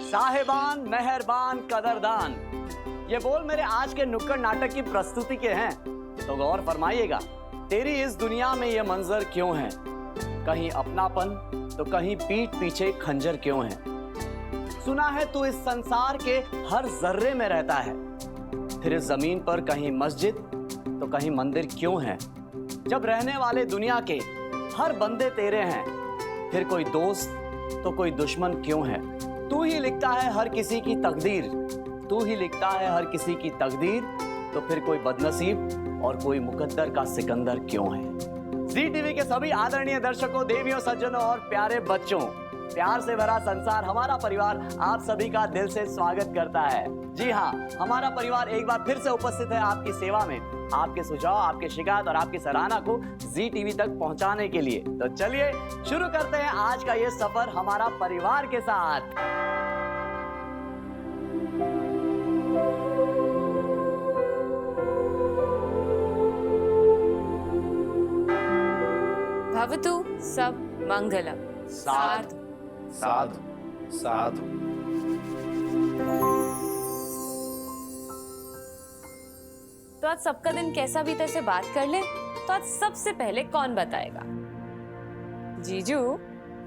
साहिबान, मेहरबान, कदरदान, ये बोल मेरे आज के नुक्कड़ नाटक की प्रस्तुति के हैं तो गौर फरमाइएगा। तेरी इस दुनिया में ये मंजर क्यों है, कहीं अपनापन तो कहीं पीठ पीछे खंजर क्यों है। सुना है तू इस संसार के हर जर्रे में रहता है, फिर इस जमीन पर कहीं मस्जिद तो कहीं मंदिर क्यों है। जब रहने वाले दुनिया के हर बंदे तेरे हैं, फिर कोई दोस्त तो कोई दुश्मन क्यों है। तू ही लिखता है हर किसी की तकदीर, तू ही लिखता है हर किसी की तकदीर, तो फिर कोई बदनसीब और कोई मुकद्दर का सिकंदर क्यों है। जी टीवी के सभी आदरणीय दर्शकों, देवियों, सज्जनों और प्यारे बच्चों, प्यार से भरा संसार हमारा परिवार आप सभी का दिल से स्वागत करता है। जी हाँ, हमारा परिवार एक बार फिर से उपस्थित है आपकी सेवा में, आपके सुझाव, आपके शिकायत और आपकी सराहना को जी टीवी तक पहुंचाने के लिए। तो चलिए शुरू करते हैं आज का ये सफर हमारा परिवार के साथ। भवतु सब मंगलम। साधु साधु साधु। तो आज सबका दिन कैसा बीता से बात कर ले। तो आज सबसे पहले कौन बताएगा? जीजू,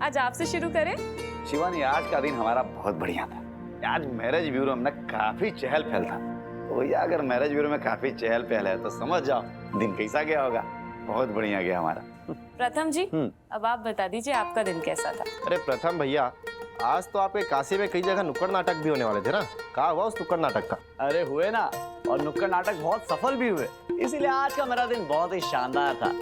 आज आपसे शुरू करें। शिवानी, आज का दिन हमारा बहुत बढ़िया था। आज मैरिज ब्यूरो में काफी चहल पहल था। तो भैया, अगर मैरिज ब्यूरो में काफी चहल पहल है तो समझ जाओ दिन कैसा गया होगा। बहुत बढ़िया गया हमारा। प्रथम जी, अब आप बता दीजिए आपका दिन कैसा था। अरे प्रथम भैया, आज तो आपके काशी में कई जगह नुक्कड़ नाटक भी होने वाले थे ना, कहाँ हुआ उस नुक्कड़ नाटक का? अरे हुए ना, और नुक्कड़ नाटक बहुत सफल भी हुए, इसीलिए आज का मेरा दिन बहुत ही शानदार था।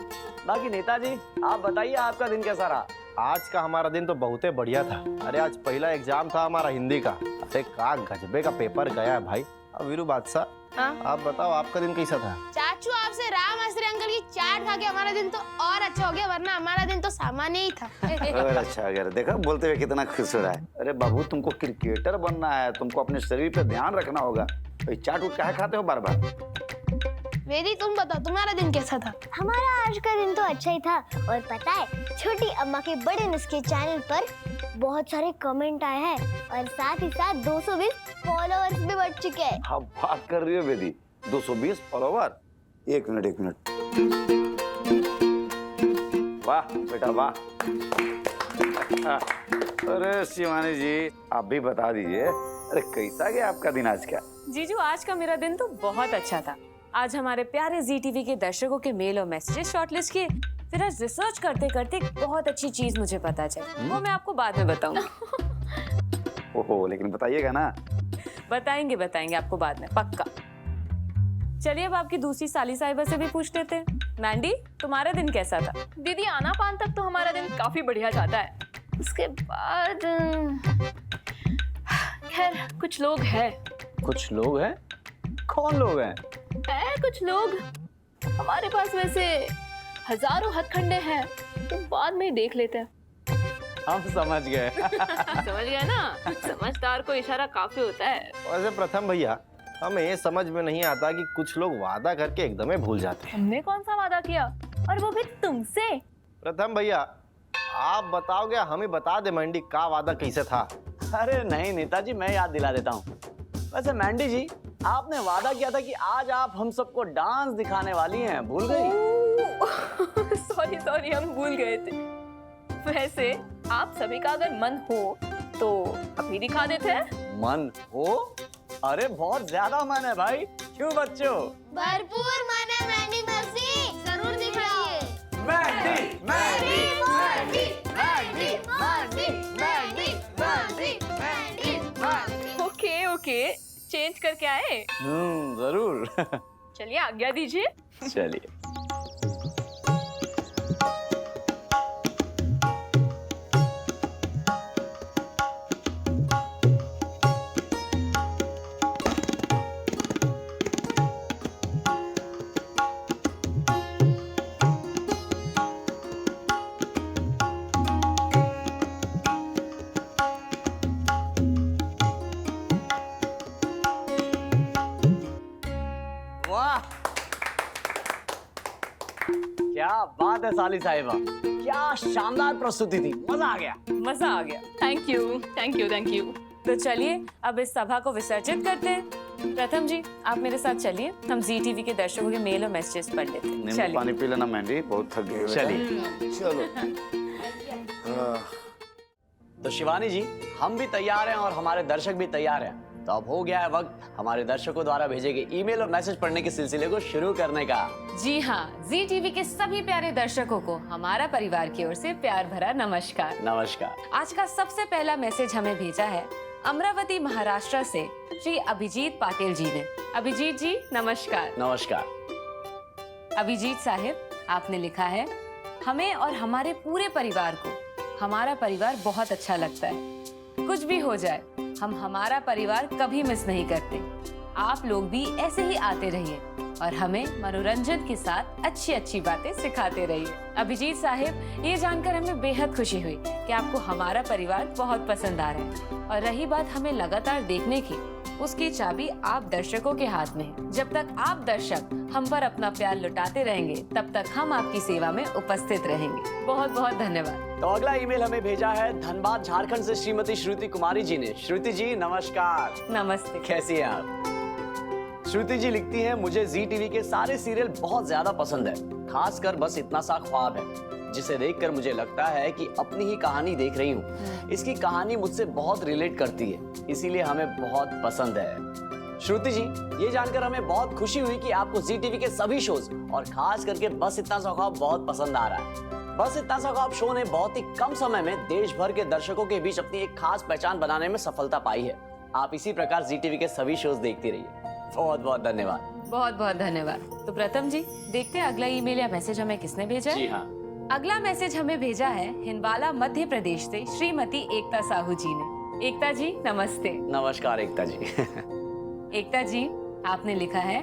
बाकी नेताजी, आप बताइए आपका दिन कैसा रहा? आज का हमारा दिन तो बहुत ही बढ़िया था। अरे आज पहला एग्जाम था हमारा हिंदी का। अरे का गजबे का पेपर गया है भाई। अब वीरू बादशाह, आप बताओ आपका दिन कैसा था? चाचू, आपसे राम आश्री अंकल की चाट खा के हमारा दिन तो और अच्छा हो गया, वरना हमारा दिन तो सामान्य ही था। और अच्छा हो गया। देखा, बोलते हुए कितना खुश हो रहा है। अरे बाबू, तुमको क्रिकेटर बनना है, तुमको अपने शरीर पे ध्यान रखना होगा। तो चाट उठ काहे खाते हो बार बार? वेदी, तुम बताओ तुम्हारा दिन कैसा था? हमारा आज का दिन तो अच्छा ही था। और पता है, छोटी अम्मा के बड़े नुस्खे चैनल पर बहुत सारे कमेंट आए हैं और साथ ही साथ 220 फॉलोअर्स भी बढ़ चुके हैं। हाँ, बात कर रही हो बेदी? 220 फॉलोवर? एक मिनट। वाह बेटा वाह। अरे शिवानी जी, आप भी बता दीजिए, अरे कैसा गया आपका दिन आज का? जीजू, आज का मेरा दिन तो बहुत अच्छा था। आज हमारे प्यारे जी टीवी के दर्शकों के मेल और मैसेजेस शॉर्टलिस्ट किए। फिर आज रिसर्च करते करते बहुत अच्छी चीज मुझे पता चली, वो मैं आपको बाद में बताऊंगी। ओहो, लेकिन बताइएगा ना। बताएंगे आपको बाद में, पक्का। चलिए अब आपकी दूसरी साली साहिबा से भी पूछ लेते हैं। मैंडी, तुम्हारा दिन कैसा था? दीदी, आना पान तक तो हमारा दिन काफी बढ़िया जाता है। उसके बाद खैर कुछ लोग हैं। कुछ लोग हैं? कौन लोग हैं? कुछ लोग हमारे पास वैसे हजारों हथकंडे हैं, तो बाद में ही देख लेते हैं। हम समझ गए। समझ गए ना? समझदार को इशारा काफी होता है। वैसे प्रथम भैया, हमें ये समझ में नहीं आता कि कुछ लोग वादा करके एकदम ही भूल जाते हैं। हमने कौन सा वादा किया, और वो भी तुमसे? प्रथम भैया, आप बताओगे हम ही बता दे मैंडी का वादा कैसे था? अरे नहीं नेताजी, मैं याद दिला देता हूँ। वैसे मैंडी जी, आपने वादा किया था कि आज आप हम सबको डांस दिखाने वाली हैं, भूल गई? सॉरी, हम भूल गए थे। वैसे आप सभी का अगर मन हो तो अभी दिखा देते हैं। मन हो? अरे बहुत ज्यादा मन है भाई, क्यों बच्चों? भरपूर मन है मैंडी मर्सी, जरूर दिखाइए। मैंडी, मैंडी, मैंडी, मैंडी, मैंडी, मैंडी, मैंडी, मैंडी, मैंडी। ओके, चेंज करके आए। जरूर। चलिए आज्ञा दीजिए। चलिए। क्या बात है साली साहिबा, क्या शानदार प्रस्तुति थी, मजा आ गया। मजा आ गया। Thank you thank you thank you. तो चलिए अब इस सभा को विसर्जित करते हैं। प्रथम जी आप मेरे साथ चलिए, हम जी टीवी के दर्शकों के मेल और मैसेजेस पढ़ लेते हैं। नींबू चलिए। पानी पी लेना मैंडी, बहुत थक गए। चलिए। चलो। तो शिवानी जी, हम भी तैयार हैं और हमारे दर्शक भी तैयार हैं। तो अब हो गया है वक्त हमारे दर्शकों द्वारा भेजे गए ईमेल और मैसेज पढ़ने के सिलसिले को शुरू करने का। जी हाँ, जी टीवी के सभी प्यारे दर्शकों को हमारा परिवार की ओर से प्यार भरा नमस्कार। नमस्कार। आज का सबसे पहला मैसेज हमें भेजा है अमरावती महाराष्ट्र से श्री अभिजीत पाटिल जी ने। अभिजीत जी नमस्कार। नमस्कार। अभिजीत साहिब, आपने लिखा है, हमें और हमारे पूरे परिवार को हमारा परिवार बहुत अच्छा लगता है। कुछ भी हो जाए, हम हमारा परिवार कभी मिस नहीं करते। आप लोग भी ऐसे ही आते रहिए और हमें मनोरंजन के साथ अच्छी अच्छी बातें सिखाते रहिए। अभिजीत साहिब, ये जानकर हमें बेहद खुशी हुई कि आपको हमारा परिवार बहुत पसंद आ रहा है। और रही बात हमें लगातार देखने की, उसकी चाबी आप दर्शकों के हाथ में है। जब तक आप दर्शक हम पर अपना प्यार लुटाते रहेंगे, तब तक हम आपकी सेवा में उपस्थित रहेंगे। बहुत बहुत धन्यवाद। तो अगला ईमेल हमें भेजा है धनबाद झारखंड से श्रीमती श्रुति कुमारी जी ने। श्रुति जी नमस्कार। नमस्ते। कैसी हैं आप? श्रुति जी लिखती हैं, मुझे जी टीवी के सारे सीरियल बहुत ज्यादा पसंद है, खासकर बस इतना सा ख्वाब है, जिसे देखकर मुझे लगता है कि अपनी ही कहानी देख रही हूँ। इसकी कहानी मुझसे बहुत रिलेट करती है, इसीलिए हमें बहुत पसंद है। श्रुति जी, ये जानकर हमें बहुत खुशी हुई कि आपको जी टीवी के सभी शोज और खास करके बस इतना सा ख्वाब बहुत पसंद आ रहा है। बस इतना सा ख्वाब शो ने बहुत ही कम समय में देश भर के दर्शकों के बीच अपनी एक खास पहचान बनाने में सफलता पाई है। आप इसी प्रकार जी टीवी के सभी शोज देखती रहिए। बहुत बहुत धन्यवाद। बहुत बहुत धन्यवाद। तो प्रथम जी, देखते हैं अगला ईमेल या मैसेज हमें किसने भेजा है। जी हाँ। अगला मैसेज हमें भेजा है हिंदवाला मध्य प्रदेश से श्रीमती एकता साहू जी ने। एकता जी नमस्ते। नमस्कार एकता जी। एकता जी, आपने लिखा है,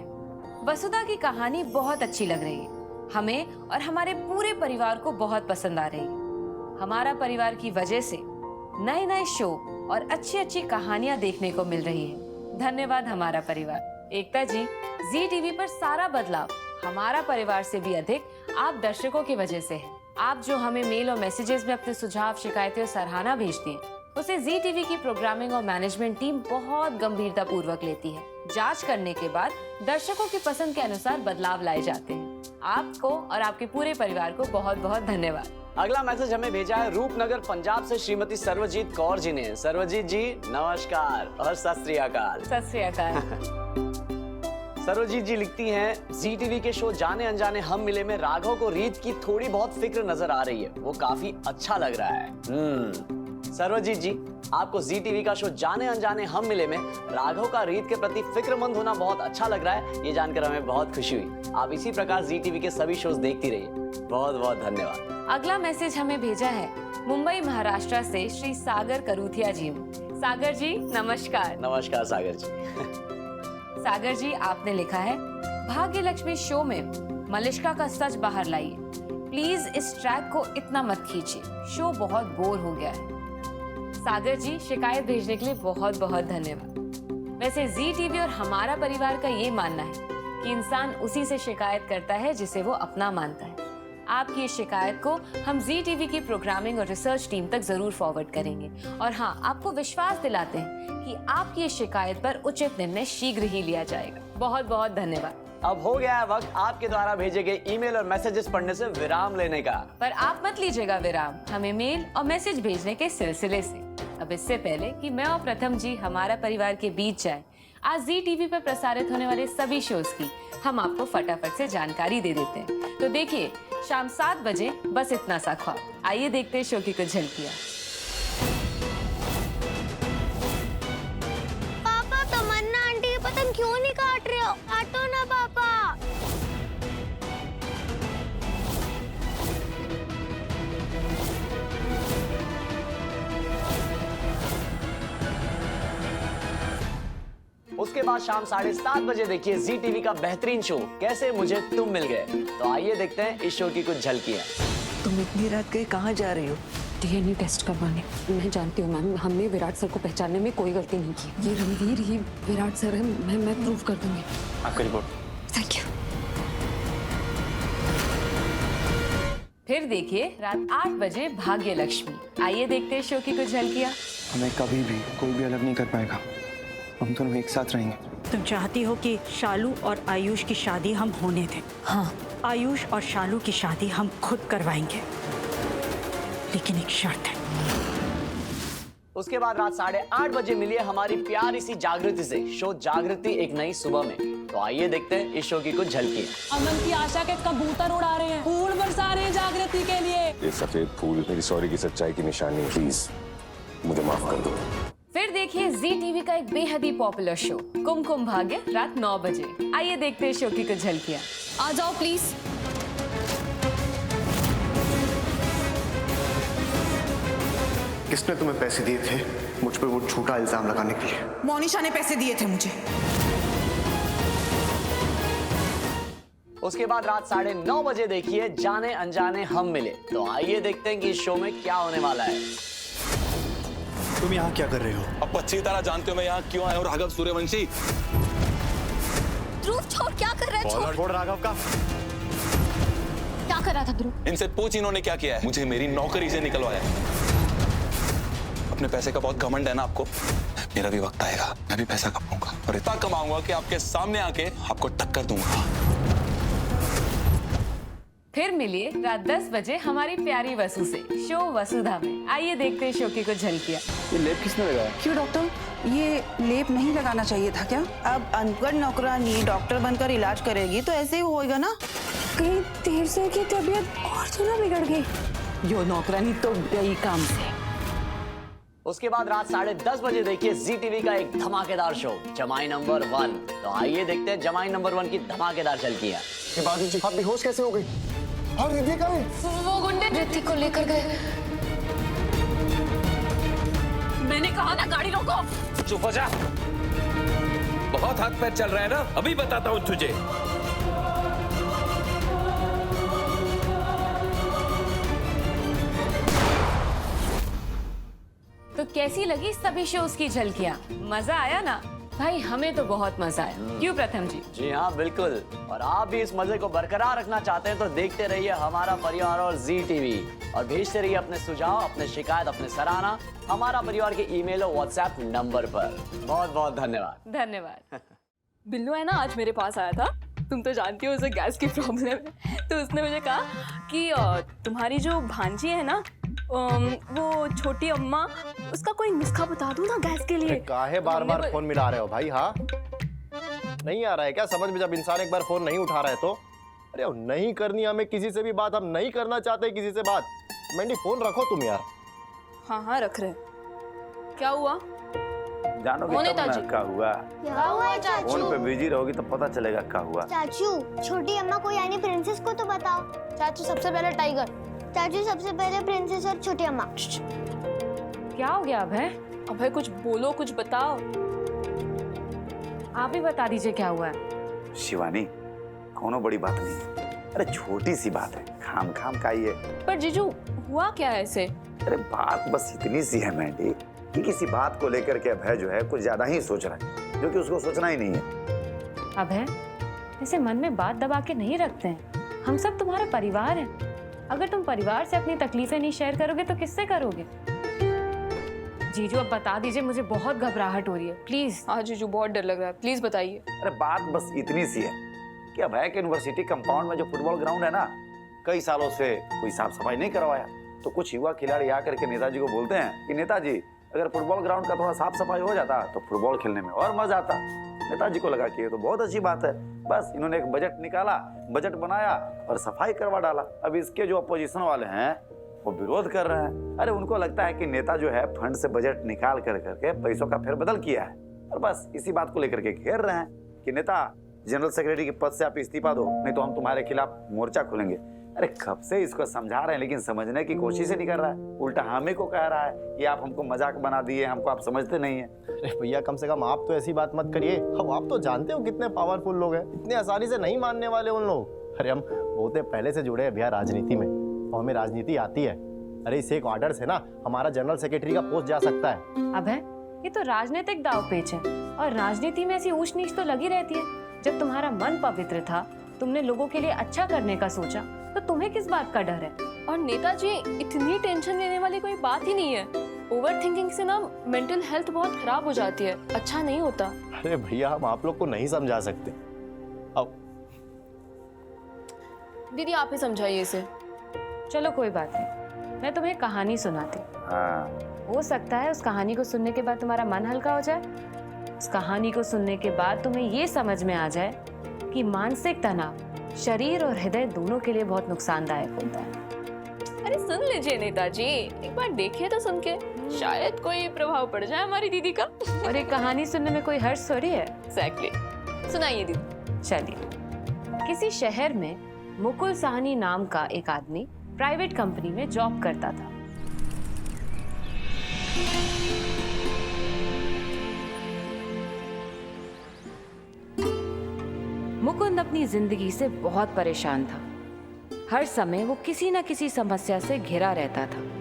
वसुधा की कहानी बहुत अच्छी लग रही है, हमें और हमारे पूरे परिवार को बहुत पसंद आ रही है। हमारा परिवार की वजह से नए नए शो और अच्छी अच्छी कहानियां देखने को मिल रही है। धन्यवाद हमारा परिवार। एकता जी, जी टीवी पर सारा बदलाव हमारा परिवार से भी अधिक आप दर्शकों की वजह से है। आप जो हमें मेल और मैसेजेस में अपने सुझाव, शिकायतें और सराहना भेजती हैं, उसे जी टीवी की प्रोग्रामिंग और मैनेजमेंट टीम बहुत गंभीरता पूर्वक लेती है। जांच करने के बाद दर्शकों की पसंद के अनुसार बदलाव लाए जाते हैं। आपको और आपके पूरे परिवार को बहुत बहुत धन्यवाद। अगला मैसेज हमें भेजा है रूपनगर पंजाब से श्रीमती सर्वजीत कौर जी ने। सर्वजीत जी नमस्कार और सत श्री अकाल। सत श्री अकाल। सर्वजीत जी लिखती हैं, जी टीवी के शो जाने अनजाने हम मिले में राघव को रीत की थोड़ी बहुत फिक्र नजर आ रही है, वो काफी अच्छा लग रहा है। सर्वजीत जी, आपको जी टीवी का शो जाने अनजाने हम मिले में राघव का रीत के प्रति फिक्रमंद होना बहुत अच्छा लग रहा है। ये जानकर हमें बहुत खुशी हुई। आप इसी प्रकार जी टीवी के सभी शोज देखती रहिए। बहुत बहुत धन्यवाद। अगला मैसेज हमें भेजा है मुंबई महाराष्ट्र से श्री सागर करूथिया जी ने। सागर जी नमस्कार। नमस्कार सागर जी। सागर जी, आपने लिखा है, भाग्य लक्ष्मी शो में मलिष्का का सच बाहर लाइए। प्लीज इस ट्रैक को इतना मत खींचिए, शो बहुत बोर हो गया है। सागर जी, शिकायत भेजने के लिए बहुत बहुत धन्यवाद। वैसे जी टीवी और हमारा परिवार का ये मानना है कि इंसान उसी से शिकायत करता है जिसे वो अपना मानता है। आपकी इस शिकायत को हम जी टीवी की प्रोग्रामिंग और रिसर्च टीम तक जरूर फॉरवर्ड करेंगे। और हाँ, आपको विश्वास दिलाते हैं कि आपकी इस शिकायत पर उचित निर्णय शीघ्र ही लिया जाएगा। बहुत बहुत धन्यवाद। अब हो गया है वक्त आपके द्वारा भेजे गए ईमेल और मैसेजेस पढ़ने से विराम लेने का। पर आप मत लीजिएगा विराम हमें मेल और मैसेज भेजने के सिलसिले से। अब इससे पहले कि मैं और प्रथम जी हमारा परिवार के बीच जाए, आज जी टीवी पर प्रसारित होने वाले सभी शोज की हम आपको फटाफट से जानकारी दे देते हैं। तो देखिए, शाम 7 बजे बस इतना सा ख्वाब। आइए देखते हैं शो की कुछ झलकियां। पापा, तमन्ना आंटी की पतंग क्यों नहीं काट रहे हो? काटो ना पापा। उसके बाद शाम 7:30 बजे देखिए जी टीवी का बेहतरीन शो कैसे मुझे तुम मिल गए। तो आइए देखते हैं इस शो की कुछ झलकियां। तुम इतनी रात गए कहाँ जा रही हो? डीएनए टेस्ट करवाने। मैं जानती हूँ मैम, हमने विराट सर को पहचानने में कोई गलती नहीं की। ये रणवीर ही विराट सर है। मैं प्रूव कर दूंगी। आपकी रिपोर्ट। Thank you. फिर देखिए रात 8 बजे भाग्य लक्ष्मी। आइए देखते हैं शो की कुछ झलकियां। हमें कभी भी कोई भी अलग नहीं कर पाएगा, हम दोनों एक साथ रहेंगे। तुम चाहती हो कि शालू और आयुष की शादी हम होने दें? हाँ। आयुष और शालू की शादी हम खुद करवाएंगे, लेकिन एक शर्त है। उसके बाद रात 8:30 बजे मिलिए हमारी प्यारी सी जागृति से, शो जागृति एक नई सुबह में। तो आइए देखते हैं इस शो की कुछ झलकी। अमन की आशा के कबूतर उड़ा रहे हैं, फूल बरसा रहे हैं जागृति के लिए। ये सफेद फूल मेरी सॉरी की सच्चाई की निशानी है, प्लीज मुझे माफ कर दो। फिर देखिए जी टीवी का एक बेहद ही पॉपुलर शो कुमकुम भाग्य रात 9 बजे। आइए देखते हैं शो की कुछ झलकियां। आ जाओ प्लीज। किसने तुम्हें पैसे दिए थे मुझ पर वो झूठा इल्जाम लगाने के लिए? मोनिशा ने पैसे दिए थे मुझे। उसके बाद रात 9:30 बजे देखिए जाने अनजाने हम मिले। तो आइए देखते हैं कि इस शो में क्या होने वाला है। तुम यहाँ क्या कर रहे हो? अब अच्छी तरह जानते हो मैं यहाँ क्यों आया हूँ राघव सूर्यवंशी। ध्रुव छोड़, क्या कर रहा है? छोड़ राघव का। क्या कर रहा था ध्रुव? इनसे पूछ इन्होंने क्या किया है, मुझे मेरी नौकरी से निकलवाया। अपने पैसे का बहुत घमंड है ना आपको, मेरा भी वक्त आएगा, मैं भी पैसा कमाऊंगा और इतना कमाऊंगा कि आपके सामने आके आपको टक्कर दूंगा। फिर मिलिए रात 10 बजे हमारी प्यारी वसु से, शो वसुधा में। आइए देखते हैं शो की कुछ झलकियां। ये लेप किसने लगाया? क्यों डॉक्टर, ये लेप नहीं लगाना चाहिए था क्या? अब अनपढ़ नौकरानी डॉक्टर बनकर इलाज करेगी तो ऐसे ही होएगा ना। कहीं देर से की तबीयत और तो ना बिगड़ गई। यो नौकरानी तो गई काम से। उसके बाद रात 10:30 बजे देखिए जी टीवी का एक धमाकेदार शो जमाई नंबर 1। तो आइए देखते हैं जमाई नंबर 1 की धमाकेदार झलकियां। ये बात जी, आप बेहोश कैसे हो गई? और रिद्धि का वो गुंडे ऋतिक को लेकर गए। मैंने कहा ना गाड़ी रोको। चुप हो जा, बहुत हाथ पैर चल रहा है ना, अभी बताता हूँ तुझे। तो कैसी लगी सभी शोज की झलकियां? मजा आया ना भाई? हमें तो बहुत मजा आया, क्यों प्रथम जी? जी हाँ बिल्कुल। और आप भी इस मजे को बरकरार रखना चाहते हैं तो देखते रहिए हमारा परिवार और जी टीवी, और भेजते रहिए अपने सुझाव, अपने शिकायत, अपने सराहना हमारा परिवार के ईमेल और व्हाट्सएप नंबर पर। बहुत बहुत धन्यवाद। धन्यवाद। बिल्लू है ना, आज मेरे पास आया था। तुम तो जानती हो उसे गैस की प्रॉब्लम है, तो उसने मुझे कहा कि तुम्हारी जो भांजी है ना, वो छोटी अम्मा, उसका कोई नुस्खा बता दूं ना गैस के लिए। काहे बार बार फोन मिला रहे हो भाई? हाँ, नहीं आ रहा है क्या समझ में? जब इंसान एक बार फोन नहीं उठा रहा है तो अरे नहीं करनी हमें किसी से भी बात, हम नहीं करना चाहते किसी से बात। मैंडी फोन रखो तुम यार। हाँ हाँ रख रहे। क्या हुआ? जानोगे तब ना क्या हुआ। क्या हुआ चाचू? फोन पे बिजी रहोगी तो पता चलेगा क्या हुआ। चाचू, छोटी अम्मा को यानी प्रिंसेस को तो बताओ। चाचू सबसे पहले टाइगर। चाचू सबसे पहले प्रिंसेस और छोटी अम्मा। क्या हो गया अभय? अभय कुछ बोलो, कुछ बताओ। आप ही बता दीजिए क्या हुआ है। शिवानी, कोनो बड़ी बात नहीं है, अरे छोटी सी बात है, खाम खाम का ही है। पर जीजू हुआ क्या है ऐसे? अरे बात बस इतनी सी है मैंडी कि किसी बात को लेकर के अभय जो है कुछ ज्यादा ही सोच रहा है, जो कि उसको सोचना ही नहीं है। अभय, ऐसे मन में बात दबा के नहीं रखते हैं, हम सब तुम्हारा परिवार हैं। अगर तुम परिवार से अपनी तकलीफें नहीं शेयर करोगे तो किससे करोगे? जीजू अब बता दीजिए, मुझे बहुत घबराहट हो रही है, प्लीज। हाँ जीजू बहुत डर लग रहा है, प्लीज बताइए। अरे बात बस इतनी सी है कि अभय के यूनिवर्सिटी कंपाउंड में जो फुटबॉल ग्राउंड है ना, कई सालों से कोई साफ सफाई नहीं करवाया। तो कुछ युवा खिलाड़ी आकर के नेताजी को बोलते हैं कि नेताजी, अगर फुटबॉल ग्राउंड का थोड़ा साफ सफाई हो जाता तो फुटबॉल खेलने में और मजा आता। नेताजी को लगा कि ये तो बहुत अच्छी बात है, बस इन्होंने एक बजट निकाला, बजट बनाया और सफाई करवा डाला। अब इसके जो अपोजिशन वाले हैं वो विरोध कर रहे हैं। अरे उनको लगता है कि नेता जो है फंड से बजट निकाल कर करके पैसों का फेरबदल किया है, और बस इसी बात को लेकर के घेर रहे हैं कि नेता, जनरल सेक्रेटरी के पद से आप इस्तीफा दो, नहीं तो हम तुम्हारे खिलाफ मोर्चा खोलेंगे। अरे कब से इसको समझा रहे हैं लेकिन समझने की कोशिश ही नहीं कर रहा है, उल्टा हमें को कह रहा है कि आप हमको मजाक बना दिए, हमको आप समझते नहीं है। अरे भैया कम से कम आप तो ऐसी बात मत करिए। अब आप तो जानते हो कितने पावरफुल लोग हैं, इतने आसानी से नहीं मानने वाले उन लोग। अरे हम बहुत पहले से जुड़े हैं भैया राजनीति में, और हमें राजनीति आती है। अरे इस एक ऑर्डर से ना हमारा जनरल सेक्रेटरी का पोस्ट जा सकता है। अभय, ये तो राजनीतिक दाव पेच है, और राजनीति में ऐसी ऊंच नीच तो लगी रहती है। जब तुम्हारा मन पवित्र था, तुमने लोगों के लिए अच्छा करने का सोचा, तो तुम्हें किस बात का डर है? और नेताजी, इतनी टेंशन लेने वाली कोई बात ही नहीं है। ओवर थिंकिंग से ना मेंटल हेल्थ बहुत खराब हो जाती है, अच्छा नहीं होता। अरे भैया, हम आप लोग को नहीं समझा सकते। अब दीदी आप ही समझाइए इसे। चलो कोई बात नहीं, मैं तुम्हें कहानी सुनाती। हो सकता है उस कहानी को सुनने के बाद तुम्हारा मन हल्का हो जाए। उस कहानी को सुनने के बाद तुम्हें ये समझ में आ जाए कि मानसिक तनाव शरीर और हृदय दोनों के लिए बहुत नुकसानदायक होता है। अरे सुन लीजिए नेताजी, एक बार देखिए तो सुन के, शायद कोई प्रभाव पड़ जाए हमारी दीदी का। और एक कहानी सुनने में कोई हर्ष थोड़ी है। एग्जैक्टली, सुनाइए दीदी। चलिए, किसी शहर में मुकुल साहनी नाम का एक आदमी प्राइवेट कंपनी में जॉब करता था। मुकुंद अपनी जिंदगी से बहुत परेशान था। हर समय वो किसी न किसी समस्या से घिरा रहता था।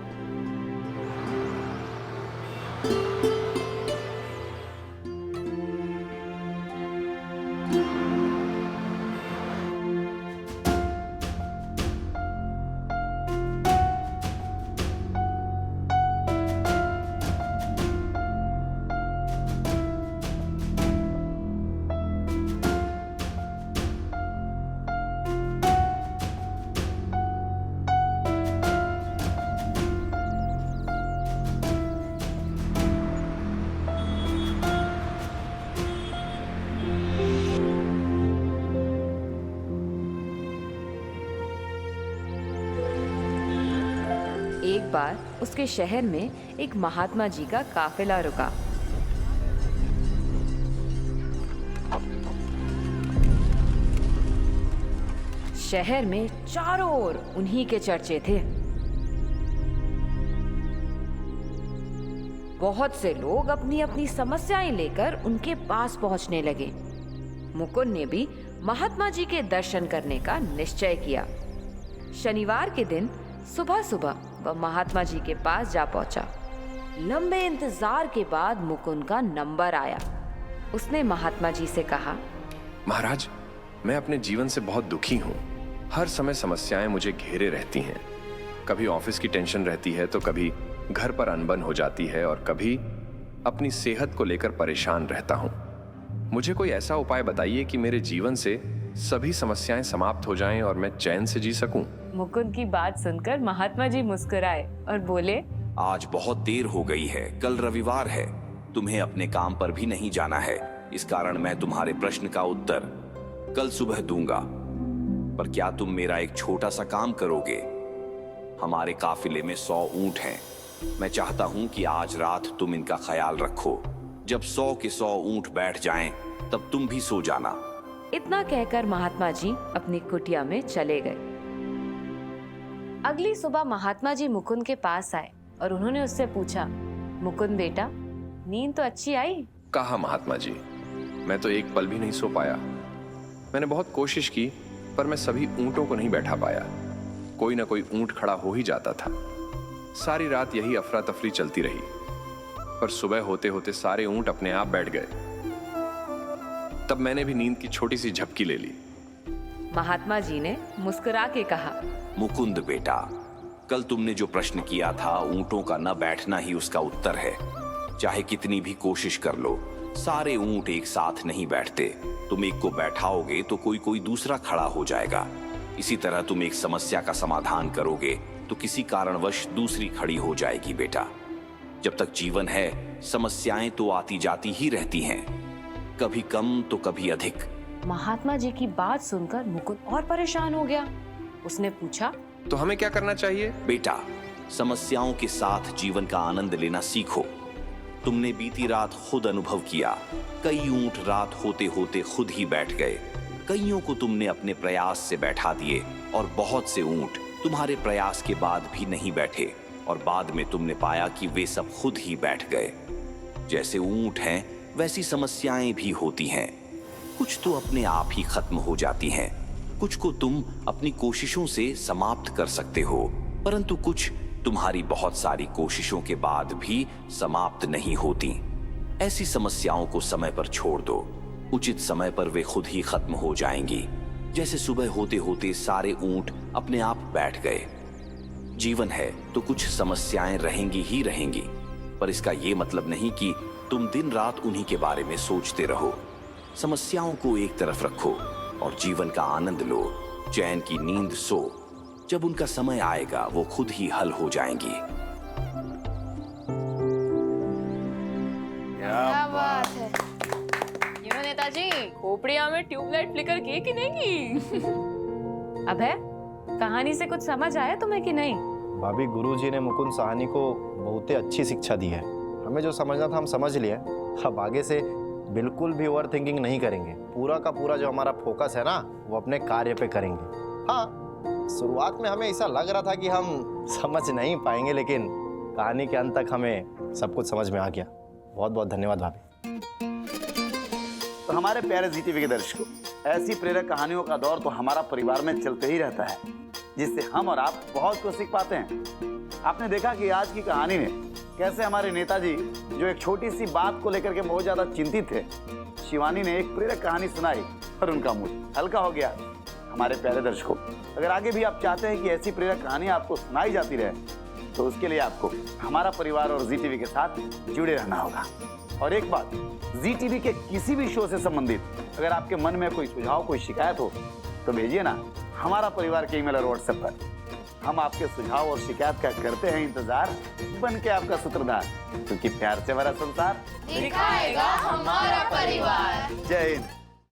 एक बार उसके शहर में एक महात्मा जी का काफिला रुका। शहर में चारों ओर उन्हीं के चर्चे थे। बहुत से लोग अपनी अपनी समस्याएं लेकर उनके पास पहुंचने लगे। मुकुंद ने भी महात्मा जी के दर्शन करने का निश्चय किया। शनिवार के दिन सुबह सुबह वह महात्मा जी के पास जा पहुंचा। लंबे इंतजार के बाद मुकुंद का नंबर आया। उसने महात्मा जी से कहा, महाराज, मैं अपने जीवन से बहुत दुखी हूँ। हर समय समस्याएं मुझे घेरे रहती हैं। कभी ऑफिस की टेंशन रहती है तो कभी घर पर अनबन हो जाती है और कभी अपनी सेहत को लेकर परेशान रहता हूँ। मुझे कोई ऐसा उपाय बताइए कि मेरे जीवन से सभी समस्याएं समाप्त हो जाएं और मैं चैन से जी सकूं। मुकुंद की बात सुनकर महात्मा जी मुस्कुराए और बोले, आज बहुत देर हो गई है, कल रविवार है, तुम्हें अपने काम पर भी नहीं जाना है। इस कारण मैं तुम्हारे प्रश्न का उत्तर कल सुबह दूंगा। पर क्या तुम मेरा एक छोटा सा काम करोगे? हमारे काफिले में 100 ऊंट हैं। मैं चाहता हूं कि आज रात तुम इनका ख्याल रखो। जब 100 के 100 ऊंट बैठ जाएं, तब तुम भी सो जाना। इतना कहकर महात्मा जी अपनी कुटिया में चले गए। अगली सुबह महात्मा जी मुकुंद के पास आए और उन्होंने उससे पूछा, मुकुंद बेटा, नींद तो अच्छी आई? कहा महात्मा जी, मैं तो एक पल भी नहीं सो पाया। मैंने बहुत कोशिश की पर मैं सभी ऊंटों को नहीं बैठा पाया। कोई ना कोई ऊंट खड़ा हो ही जाता था। सारी रात यही अफरा तफरी चलती रही, पर सुबह होते होते सारे ऊंट अपने आप बैठ गए। तब मैंने भी नींद की छोटी सी झपकी ले ली। महात्मा जी ने मुस्कुरा के कहा, मुकुंद बेटा, कल तुमने जो प्रश्न किया था, ऊंटों का न बैठना ही उसका उत्तर है। चाहे कितनी भी कोशिश कर लो, सारे ऊंट एक साथ नहीं बैठते। तुम एक को बैठाओगे तो कोई कोई दूसरा खड़ा हो जाएगा। इसी तरह तुम एक समस्या का समाधान करोगे तो किसी कारणवश दूसरी खड़ी हो जाएगी। बेटा, जब तक जीवन है समस्याएं तो आती जाती ही रहती हैं, कभी कम तो कभी अधिक। महात्मा जी की बात सुनकर मुकुंद और परेशान हो गया। उसने पूछा, तो हमें क्या करना चाहिए? बेटा, समस्याओं के साथ जीवन का आनंद लेना सीखो। तुमने बीती रात खुद अनुभव किया, कई ऊंट रात होते होते खुद ही बैठ गए। कईयों को तुमने अपने प्रयास से बैठा दिए और बहुत से ऊंट तुम्हारे प्रयास के बाद भी नहीं बैठे और बाद में तुमने पाया कि वे सब खुद ही बैठ गए। जैसे ऊंट हैं, वैसी समस्याएं भी होती हैं। कुछ तो अपने आप ही खत्म हो जाती हैं, कुछ को तुम अपनी कोशिशों से समाप्त कर सकते हो, परंतु कुछ तुम्हारी बहुत सारी कोशिशों के बाद भी समाप्त नहीं होती। ऐसी समस्याओं को समय पर छोड़ दो, उचित समय पर वे खुद ही खत्म हो जाएंगी। जैसे सुबह होते होते सारे ऊंट अपने आप बैठ गए। जीवन है तो कुछ समस्याएं रहेंगी ही रहेंगी, पर इसका ये मतलब नहीं कि तुम दिन रात उन्हीं के बारे में सोचते रहो। समस्याओं को एक तरफ रखो और जीवन का आनंद लो, चैन की नींद सो। जब उनका समय आएगा वो खुद ही हल हो जाएंगी। क्या बात है। ये नेताजी खोपड़िया में ट्यूबलाइट फ्लिकर की कि नहीं की? अभय, कहानी से कुछ समझ आया तुम्हें कि नहीं? भाभी, गुरुजी ने मुकुंद साहनी को बहुत ही अच्छी शिक्षा दी है। हमें जो समझना था हम समझ लिए। अब आगे से बिल्कुल भी ओवर थिंकिंग नहीं करेंगे। पूरा का पूरा जो हमारा फोकस है ना, वो अपने कार्य पे करेंगे। हाँ, शुरुआत में हमें ऐसा लग रहा था कि हम समझ नहीं पाएंगे, लेकिन कहानी के अंत तक हमें सब कुछ समझ में आ गया। बहुत बहुत धन्यवाद भाभी। तो हमारे प्यारे जी टीवी के दर्शकों, ऐसी प्रेरक कहानियों का दौर तो हमारा परिवार में चलते ही रहता है, जिससे हम और आप बहुत कुछ सीख पाते हैं। आपने देखा कि आज की कहानी में कैसे हमारे नेताजी, जो एक छोटी सी बात को लेकर के बहुत ज्यादा चिंतित थे, शिवानी ने एक प्रेरक कहानी सुनाई और उनका मूड हल्का हो गया। हमारे प्यारे दर्शकों, अगर आगे भी आप चाहते हैं कि ऐसी प्रेरक कहानी आपको सुनाई जाती रहे, तो उसके लिए आपको हमारा परिवार और जी टीवी के साथ जुड़े रहना होगा। और एक बात, जी टीवी के किसी भी शो से संबंधित अगर आपके मन में कोई सुझाव, कोई शिकायत हो, तो भेजिए ना हमारा परिवार के ईमेल और व्हाट्सएप पर। हम आपके सुझाव और शिकायत का करते हैं इंतजार, बन के आपका सूत्रधार, क्योंकि प्यार से भरा संसार दिखाएगा हमारा परिवार। जय हिंद।